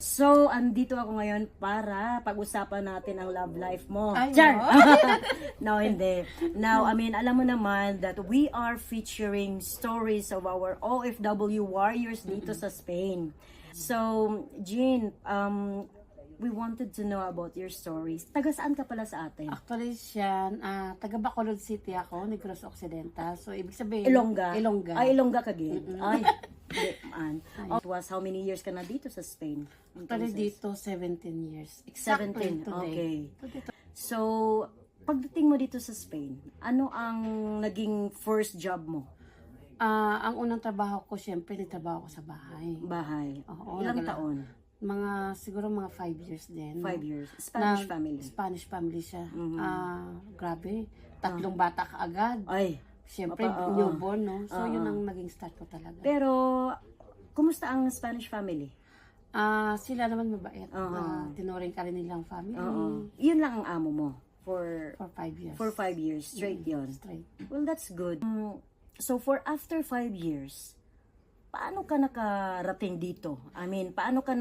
So, andito ako ngayon para pag-usapan natin ang love life mo. Ay, Char! no? No, hindi. Now, alam mo naman that we are featuring stories of our OFW warriors dito sa Spain. So, Jean, we wanted to know about your stories. Taga saan ka pala sa atin? Actually, siya, taga Bacolod City ako, Negros Occidental. So, ibig sabihin, Ilongga? Ilongga. Ay, Ilongga ka, Gid. Ay, hindi, man. It was how many years ka na dito sa Spain? Actually, dito, 17 years. Exactly 17, today. okay. So, pagdating mo dito sa Spain, ano ang naging first job mo? Ang unang trabaho ko, syempre, nagtrabaho ko sa bahay. Bahay. Oo, Ilang taon? Siguro mga 5 years din. 5 years. Spanish Na- family. Spanish family siya. Mhm. Grabe. 3 bata ka agad. Ay. Syempre, Oo. newborn, no? So, Oo. yun ang naging start ko talaga. Pero, kumusta ang Spanish family? Sila naman mabait. Oo. Tinuring ka rin nilang family. Oo. Yun lang ang amo mo for For 5 years. 5 years straight yon. Straight. Well, that's good. So, for after 5 years, paano ka nakarating dito? I mean, paano ka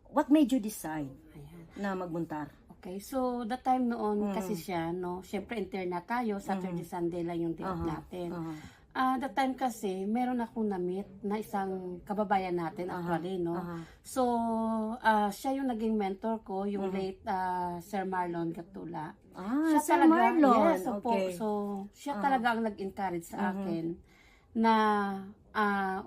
what made you decide Ayan. na magbuntar? Okay, so that time noon kasi siya, no, syempre interna tayo, Saturday, Sunday lang yung day off natin. That time kasi, meron akong na-meet na isang kababayan natin actually, no. So, siya yung naging mentor ko, yung late Sir Marlon Gatula. Siya Sir talaga, Marlon. yes, opo. Okay. So, siya talaga ang nag-encourage sa akin na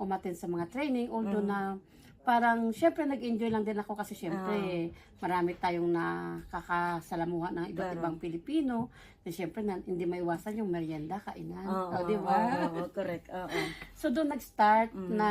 umattend sa mga training, although na parang, syempre nag-enjoy lang din ako kasi syempre marami tayong nakakasalamuha ng iba't ibang Pilipino. Na syempre hindi maiwasan yung merienda, kainan. Di ba? Oo, correct. Oo. So doon nag-start na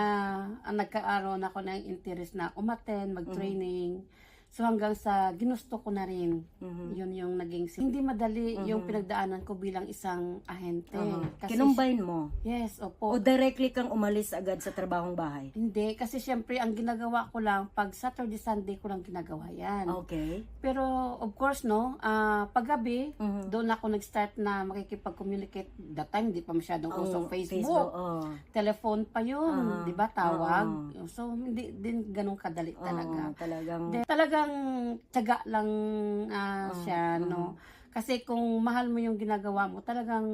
nagkaaroon ako ng interest na umattend, mag-training. So hanggang sa ginusto ko na rin, yun yung naging hindi madali yung pinagdaanan ko bilang isang ahente. Kasi, Kinumbine mo? yes, O opo. directly kang umalis agad sa trabahong bahay? Hindi, kasi syempre ang ginagawa ko lang, pag Saturday, Sunday ko lang ginagawa yan. Okay. Pero of course, no, paggabi, doon ako nag-start na makikipag-communicate. That time, hindi pa masyadong uso Facebook. Oo. Telephone pa yun, di ba, tawag. So, hindi din ganun kadali talaga. Oo, talagang... Talagang tiyaga lang siya, no. Kasi kung mahal mo yung ginagawa mo, talagang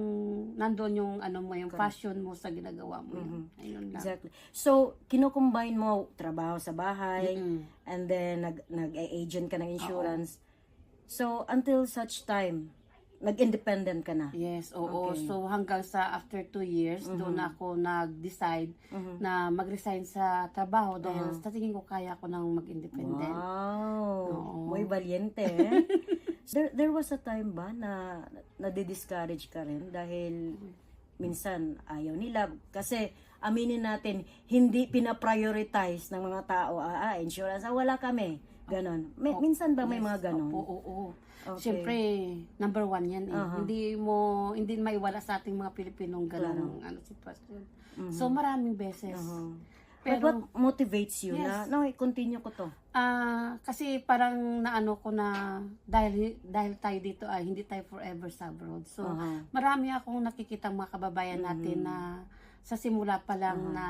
nandoon yung yung passion mo sa ginagawa mo. Yun. Ayun lang. Exactly. So, kino-combine mo trabaho sa bahay, and then nag-agent ka ng insurance. So, until such time, nag-independent ka na? Yes, oo. Okay. So hanggang sa after 2 years, doon ako nag-decide na mag-resign sa trabaho dahil sa tingin ko kaya ko nang mag-independent. Wow! Oo. Muy valiente, eh? There was a time ba na nadi-discourage ka rin dahil minsan ayaw nila? Kasi aminin natin, hindi pina-prioritize ng mga tao, insurance, wala kami. Ganon. Minsan ba may mga ganon? Oo. Okay. Siyempre, number 1 yan eh. Hindi maiwala sa ating mga Pilipinong ganong sitwasyon. So maraming beses. But what motivates you na, no, i-continue ko to? Kasi parang naano ko na dahil tayo dito ay hindi tayo forever sa abroad. So marami akong nakikitang mga kababayan natin na sa simula pa lang na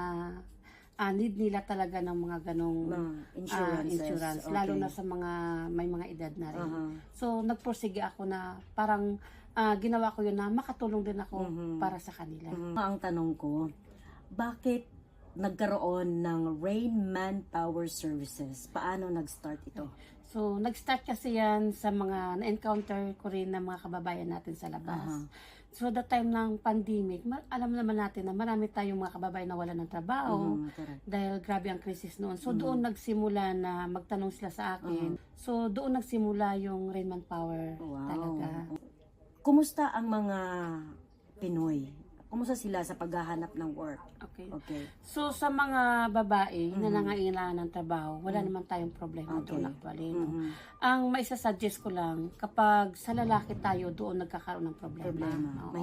need nila talaga ng mga ganong insurance. Okay. Lalo na sa mga may mga edad na rin. So nagpursige ako na parang ginawa ko yun na makatulong din ako para sa kanila. Ang tanong ko, bakit nagkaroon ng Rain Manpower Services? Paano nag-start ito? So, nag-start kasi yan sa mga na-encounter ko rin ng mga kababayan natin sa labas. So, the time ng pandemic, alam naman natin na marami tayong mga kababayan na wala ng trabaho dahil grabe ang krisis noon. So, doon nagsimula na magtanong sila sa akin. So, doon nagsimula yung Rain Manpower talaga. Kumusta ang mga Pinoy? Kumusta sila sa paghahanap ng work? Okay. So, sa mga babae na nangailangan ng trabaho, wala naman tayong problema doon actually. No? Ang maisasuggest ko lang, kapag sa lalaki tayo, doon nagkakaroon ng problema. Oo.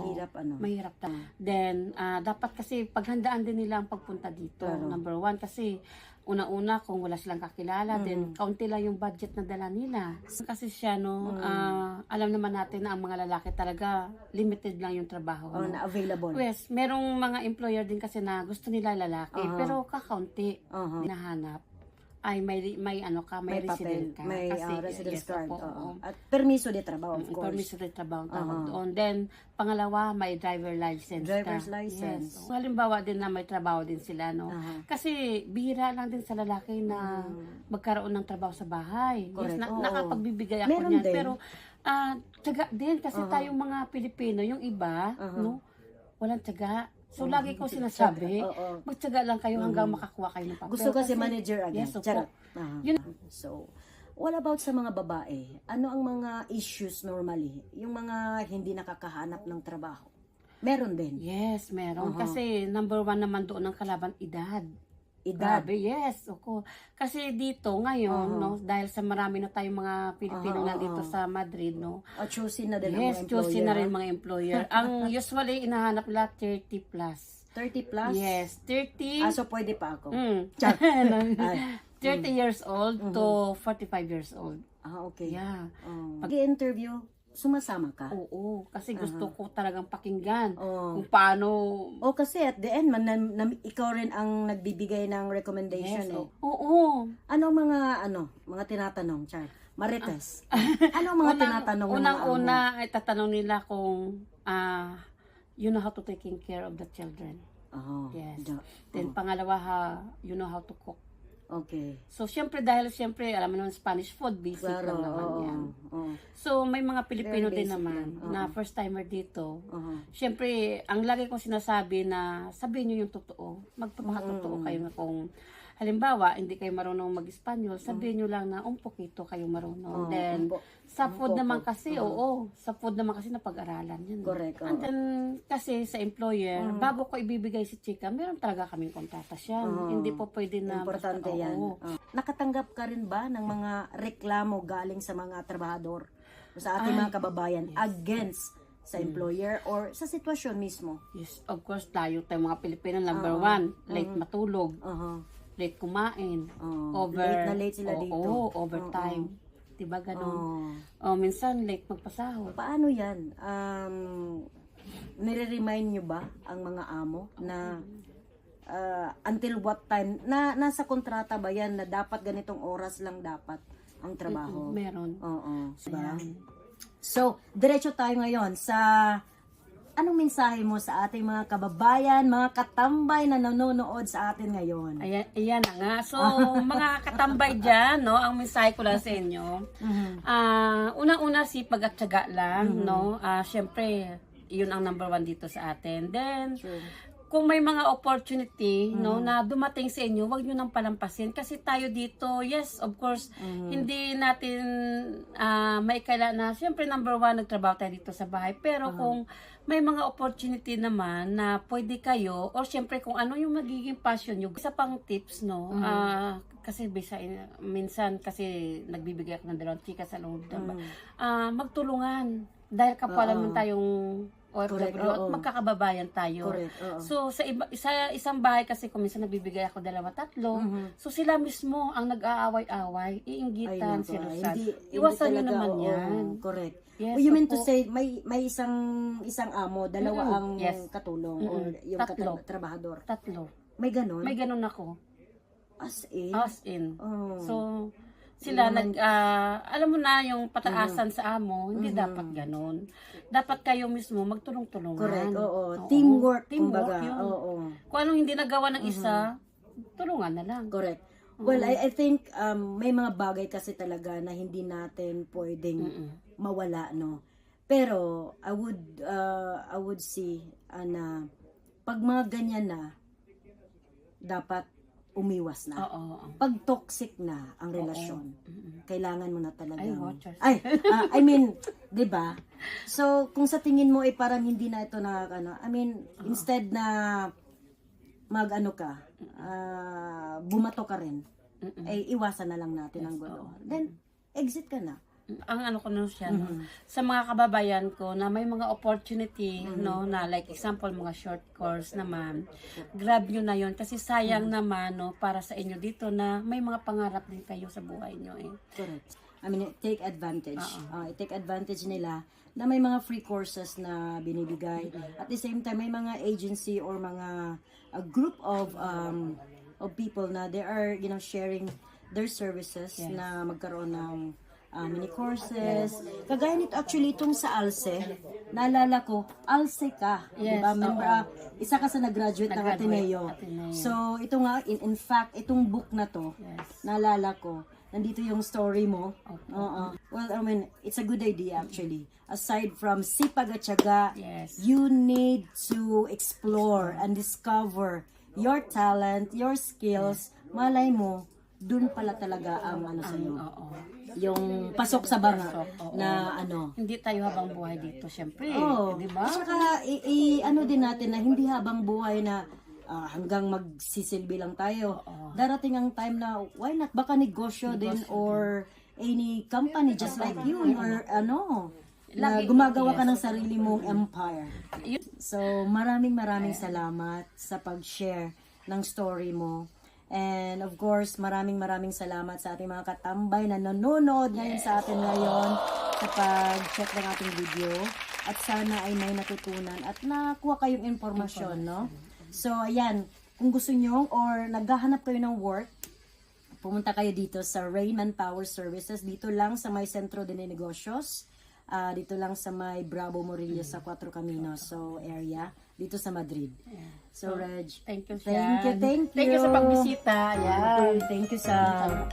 Mahirap Then, dapat kasi paghandaan din nila ang pagpunta dito. Number 1, kasi una-una kung wala silang kakilala, then kaunti lang yung budget na dala nila. Kasi siya, no, alam naman natin na ang mga lalaki talaga, limited lang yung trabaho. Na available. Yes, merong mga employer din kasi na gusto nila lalaki, pero kakaunti hinahanap. ay may ano ka, may resident ka. may Kasi, residence yes, card. opo, Oo. oo. At permiso de trabaho, of course. Permiso de trabaho tawag doon. Then, pangalawa, may driver license Driver's ka. license. Yes. So, halimbawa din na may trabaho din sila, no? Kasi, bihira lang din sa lalaki na magkaroon ng trabaho sa bahay. Correct. Yes, Oo. nakapagbibigay ako Meron niyan. din. Pero, tiyaga din. Kasi tayong mga Pilipino, yung iba, no? Walang tiyaga. So, lagi ko sinasabi, Oo. magtiyaga lang kayo hanggang makakuha kayo ng papel. Gusto kasi manager agad. Yes, opo. Charot. Yun. So, what about sa mga babae? Ano ang mga issues normally? Yung mga hindi nakakahanap ng trabaho? Meron din. Yes, meron. Kasi number one naman doon ang kalaban, edad. Edad. Grabe, yes. Ako. Kasi dito ngayon, no, dahil sa marami na tayong mga Pilipino na dito sa Madrid, no. O choosing na din ang Yes, mga employer. choosing na rin mga employer. Ang usually inahanap nila 30 plus. 30 plus? Yes, 30. So pwede pa ako. Char. Ay. 30 years old to 45 years old. Okay. Yeah. Pag-i-interview, sumasama ka? Oo, kasi gusto ko talagang pakinggan Oo. kung paano. Kasi at the end, ikaw rin ang nagbibigay ng recommendation Yes, eh. oo. Ano mga tinatanong, Char? Marites. Ano mga tinatanong ng mga Unang-una ay tatanong nila kung you know how to taking care of the children. Yes. Then pangalawa you know how to cook. Okay. So dahil alam mo naman Spanish food, basic lang naman yan. So may mga Pilipino din naman na first timer dito. Siyempre, ang lagi kong sinasabi na sabihin niyo yung totoo. Magpapakatotoo kayo na kung halimbawa, hindi kayo marunong mag-Espanyol, sabihin nyo lang na poquito kayo marunong. Then, sa food naman kasi, sa food naman kasi napag-aralan yan. Correct. And then, kasi sa employer, bago ko ibibigay si chika, meron talaga kaming kontrata siya. Hindi po pwede na Importante yan. Nakatanggap ka rin ba ng mga reklamo galing sa mga trabahador o sa ating mga kababayan against sa employer or sa sitwasyon mismo? Yes, of course, tayo mga Pilipino, number one, late matulog. Late kumain. Late sila dito. Overtime. Diba ganun? Minsan late magpasahod. Paano yan? Nire-remind nyo ba ang mga amo na until what time, nasa kontrata ba yan na dapat ganitong oras lang dapat ang trabaho? Meron. Diba? So, diretso tayo ngayon sa anong mensahe mo sa ating mga kababayan, mga katambay na nanonood sa atin ngayon? Ayan na nga. So, mga katambay dyan, no, ang mensahe ko lang sa inyo. Unang-una, sipag at tiyaga lang, no. Siyempre, yun ang number one dito sa atin. Then, kung may mga opportunity, no, na dumating sa inyo, wag nyo nang palampasin. Kasi tayo dito, yes, of course, hindi natin maikala na, siyempre, number one, nagtrabaho tayo dito sa bahay. Pero kung may mga opportunity naman na pwede kayo, or siyempre kung ano yung magiging passion nyo, isa pang tips, no, kasi minsan kasi nagbibigay ako ng dalawang chika sa loob, magtulungan. Dahil kapwa naman tayong OFW at magkakababayan tayo. So sa isang bahay kasi kung minsan nagbibigay ako 2-3, so sila mismo ang nag-aaway-away, iinggitan, silusan. Iwasan nyo naman yan. Correct. Yes, you mean to say may isang amo, dalawa ang katulong or yung trabahador? 3. May ganon? May ganon ako. As in? As in. So, sila alam mo na yung pataasan sa amo, hindi dapat ganon. Dapat kayo mismo magtulong-tulungan. Correct, Teamwork, kumbaga. Kung anong hindi nagawa ng isa, tulungan na lang. Correct. Well, I think may mga bagay kasi talaga na hindi natin pwedeng mawala, no. Pero I would say na pag mga ganyan na dapat umiwas na. Pag toxic na ang relasyon, kailangan mo na talaga. I mean, 'di ba? So, kung sa tingin mo ay parang hindi na ito instead na bumato ka rin, ay iwasan na lang natin ang gulo. Then, exit ka na. Ang ano ko no siya, no? Sa mga kababayan ko na may mga opportunity, no, na like example, mga short course naman, grab nyo na yon kasi sayang naman, no, para sa inyo dito na may mga pangarap din kayo sa buhay nyo, eh. Correct. I mean, take advantage. Take advantage nila na may mga free courses na binibigay. At the same time, may mga agency or mga a group of people na they are, sharing their services Yes. na magkaroon ng mini courses. Kagaya nito, actually, itong sa ALSE, naalala ko, ALSE ka. Yes, diba? Member, oo. isa ka sa nag-graduate ng Ateneo. So, ito nga, in fact, itong book na to, Yes. naalala ko, nandito yung story mo. Opo. Oo. Well, I mean, it's a good idea actually. Aside from sipag at tiyaga, Yes. you need to explore and discover your talent, your skills. Malay mo, dun pala talaga ang ano sa'yo. Oo. Yung pasok sa banga Oo. na ano. Hindi tayo habang buhay dito, syempre. Oh, Di ba? At saka, ano din natin na hindi habang buhay na hanggang magsisilbi lang tayo. Darating ang time na, why not? Baka negosyo din or any company just like you or ano, na gumagawa ka ng sarili mong empire. So, maraming salamat sa pag-share ng story mo. And of course, maraming salamat sa ating mga katambay na nanonood ngayon sa atin ngayon sa pag-check ng ating video. At sana ay may natutunan at nakuha kayong informasyon, no? So, ayan, kung gusto nyo or naghahanap kayo ng work, pumunta kayo dito sa Rainman Power Services. Dito lang sa may Centro de Negocios. Dito lang sa may Bravo Morillo sa Cuatro Caminos so area. Dito sa Madrid. So, Reg, Thank you, thank you. Thank you sa pagbisita. Yan. Thank you sa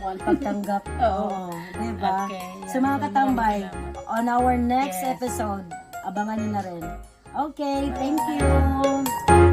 pagtanggap. Oo. Diba? Okay, So, mga katambay, on our next Yes. episode, abangan nyo na rin. Okay, thank you.